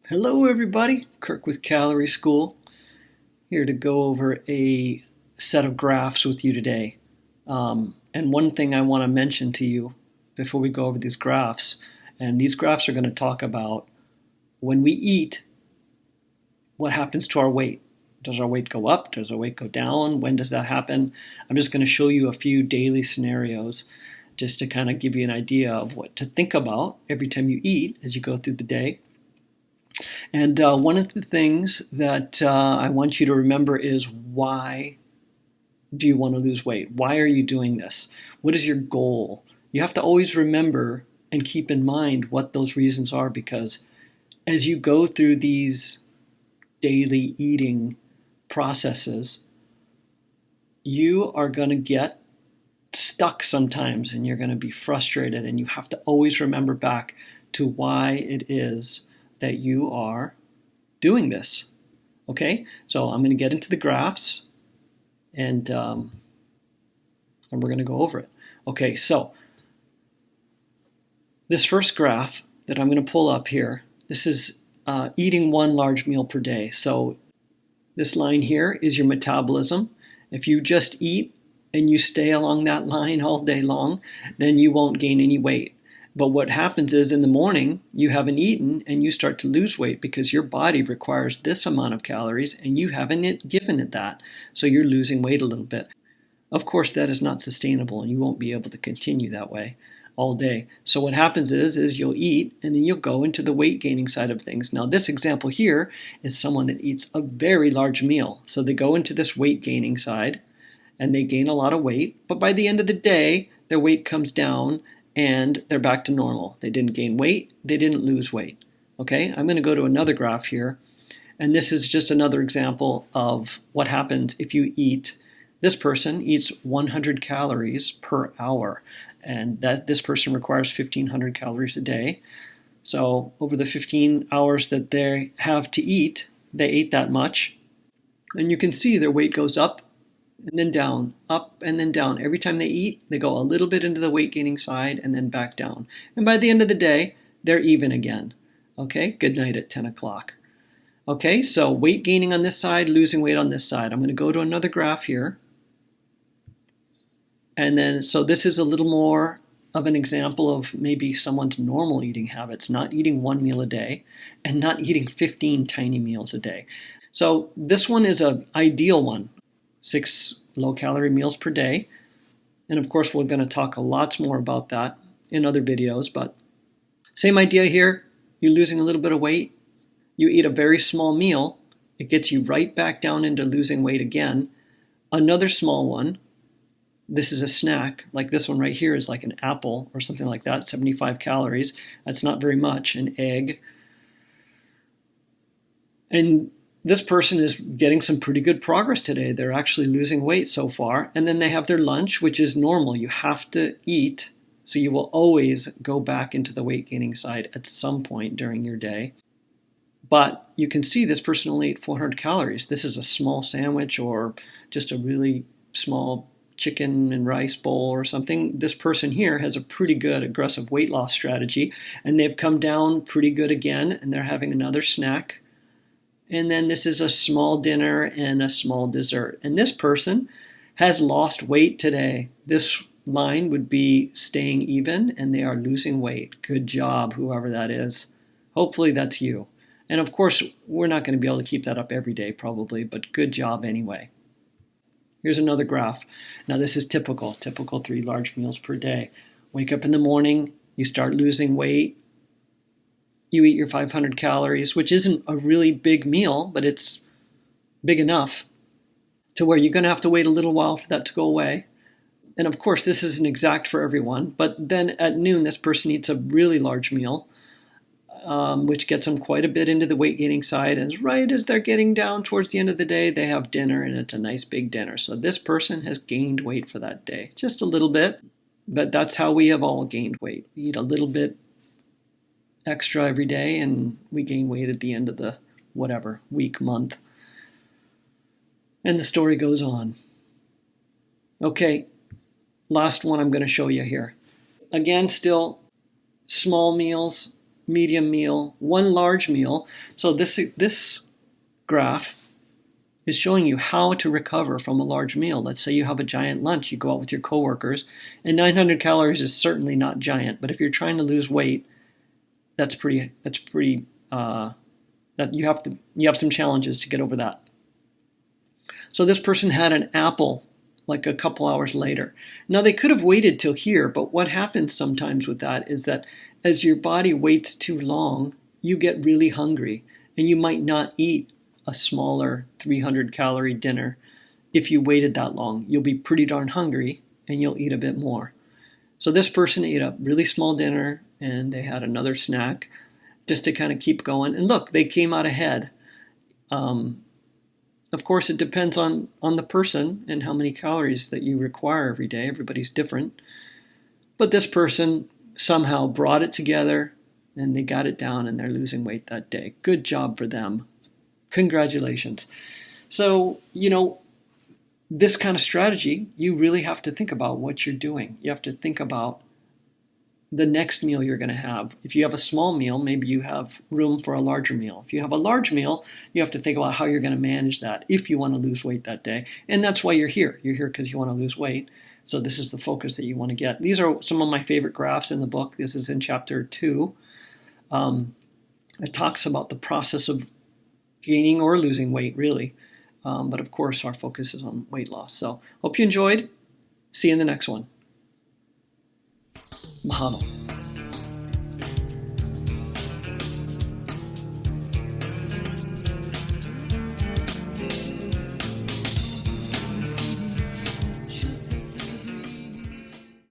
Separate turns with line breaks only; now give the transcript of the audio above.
Hello everybody, Kirk with Calorie School, here to go over a set of graphs with you today. And one thing I want to mention to you before we go over these graphs, and these graphs are going to talk about when we eat, what happens to our weight. Does our weight go up? Does our weight go down? When does that happen? I'm just going to show you a few daily scenarios just to kind of give you an idea of what to think about every time you eat as you go through the day. And one of the things that I want you to remember is, why do you want to lose weight? Why are you doing this? What is your goal? You have to always remember and keep in mind what those reasons are, because as you go through these daily eating processes, you are going to get stuck sometimes and you're going to be frustrated, and you have to always remember back to why it is that you are doing this. Okay, so I'm going to get into the graphs, and we're going to go over it. Okay, so this first graph that I'm going to pull up here, this is eating one large meal per day. So this line here is your metabolism. If you just eat and you stay along that line all day long, then you won't gain any weight. But what happens is, in the morning, you haven't eaten and you start to lose weight because your body requires this amount of calories and you haven't given it that. So you're losing weight a little bit. Of course, that is not sustainable, and you won't be able to continue that way all day. So what happens is you'll eat and then you'll go into the weight gaining side of things. Now, this example here is someone that eats a very large meal. So they go into this weight gaining side and they gain a lot of weight. But by the end of the day, their weight comes down and they're back to normal. They didn't gain weight, they didn't lose weight. Okay, I'm going to go to another graph here, and this is just another example of what happens if you eat. This person eats 100 calories per hour, and this person requires 1,500 calories a day. So over the 15 hours that they have to eat, they ate that much, and you can see their weight goes up and then down, up and then down. Every time they eat, they go a little bit into the weight gaining side and then back down. And by the end of the day, they're even again. Okay, good night at 10 o'clock. Okay, so weight gaining on this side, losing weight on this side. I'm going to go to another graph here. And then, so this is a little more of an example of maybe someone's normal eating habits, not eating one meal a day and not eating 15 tiny meals a day. So this one is an ideal one. 6 low-calorie meals per day. And of course, we're going to talk a lot more about that in other videos, but same idea here. You're losing a little bit of weight. You eat a very small meal. It gets you right back down into losing weight again. Another small one. This is a snack. Like this one right here is like an apple or something like that, 75 calories. That's not very much. An egg. And this person is getting some pretty good progress today. They're actually losing weight so far. And then they have their lunch, which is normal. You have to eat, so you will always go back into the weight gaining side at some point during your day. But you can see this person only ate 400 calories. This is a small sandwich or just a really small chicken and rice bowl or something. This person here has a pretty good aggressive weight loss strategy, and they've come down pretty good again, and they're having another snack. And then this is a small dinner and a small dessert. And this person has lost weight today. This line would be staying even, and they are losing weight. Good job, whoever that is. Hopefully that's you. And of course, we're not going to be able to keep that up every day probably, but good job anyway. Here's another graph. Now this is typical 3 large meals per day. Wake up in the morning, you start losing weight. You eat your 500 calories, which isn't a really big meal, but it's big enough to where you're going to have to wait a little while for that to go away. And of course, this isn't exact for everyone, but then at noon, this person eats a really large meal, which gets them quite a bit into the weight gaining side. And right as they're getting down towards the end of the day, they have dinner, and it's a nice big dinner. So this person has gained weight for that day, just a little bit, but that's how we have all gained weight. We eat a little bit extra every day, and we gain weight at the end of the whatever week, month, and the story goes on. Okay, last one I'm going to show you here. Again, still small meals, medium meal, 1 large meal. So this graph is showing you how to recover from a large meal. Let's say you have a giant lunch, you go out with your coworkers, and 900 calories is certainly not giant, but if you're trying to lose weight, that you have some challenges to get over that. So this person had an apple like a couple hours later. Now they could have waited till here, but what happens sometimes with that is that as your body waits too long, you get really hungry and you might not eat a smaller 300 calorie dinner. If you waited that long, you'll be pretty darn hungry and you'll eat a bit more. So this person ate a really small dinner and they had another snack just to kind of keep going. And look, they came out ahead. Of course, it depends on the person and how many calories that you require every day. Everybody's different. But this person somehow brought it together and they got it down and they're losing weight that day. Good job for them. Congratulations. So, this kind of strategy, you really have to think about what you're doing. You have to think about the next meal you're going to have. If you have a small meal, maybe you have room for a larger meal. If you have a large meal, you have to think about how you're going to manage that if you want to lose weight that day. And that's why you're here. You're here because you want to lose weight. So this is the focus that you want to get. These are some of my favorite graphs in the book. This is in chapter 2. It talks about the process of gaining or losing weight, really. But of course, our focus is on weight loss. So hope you enjoyed. See you in the next one. Mahalo.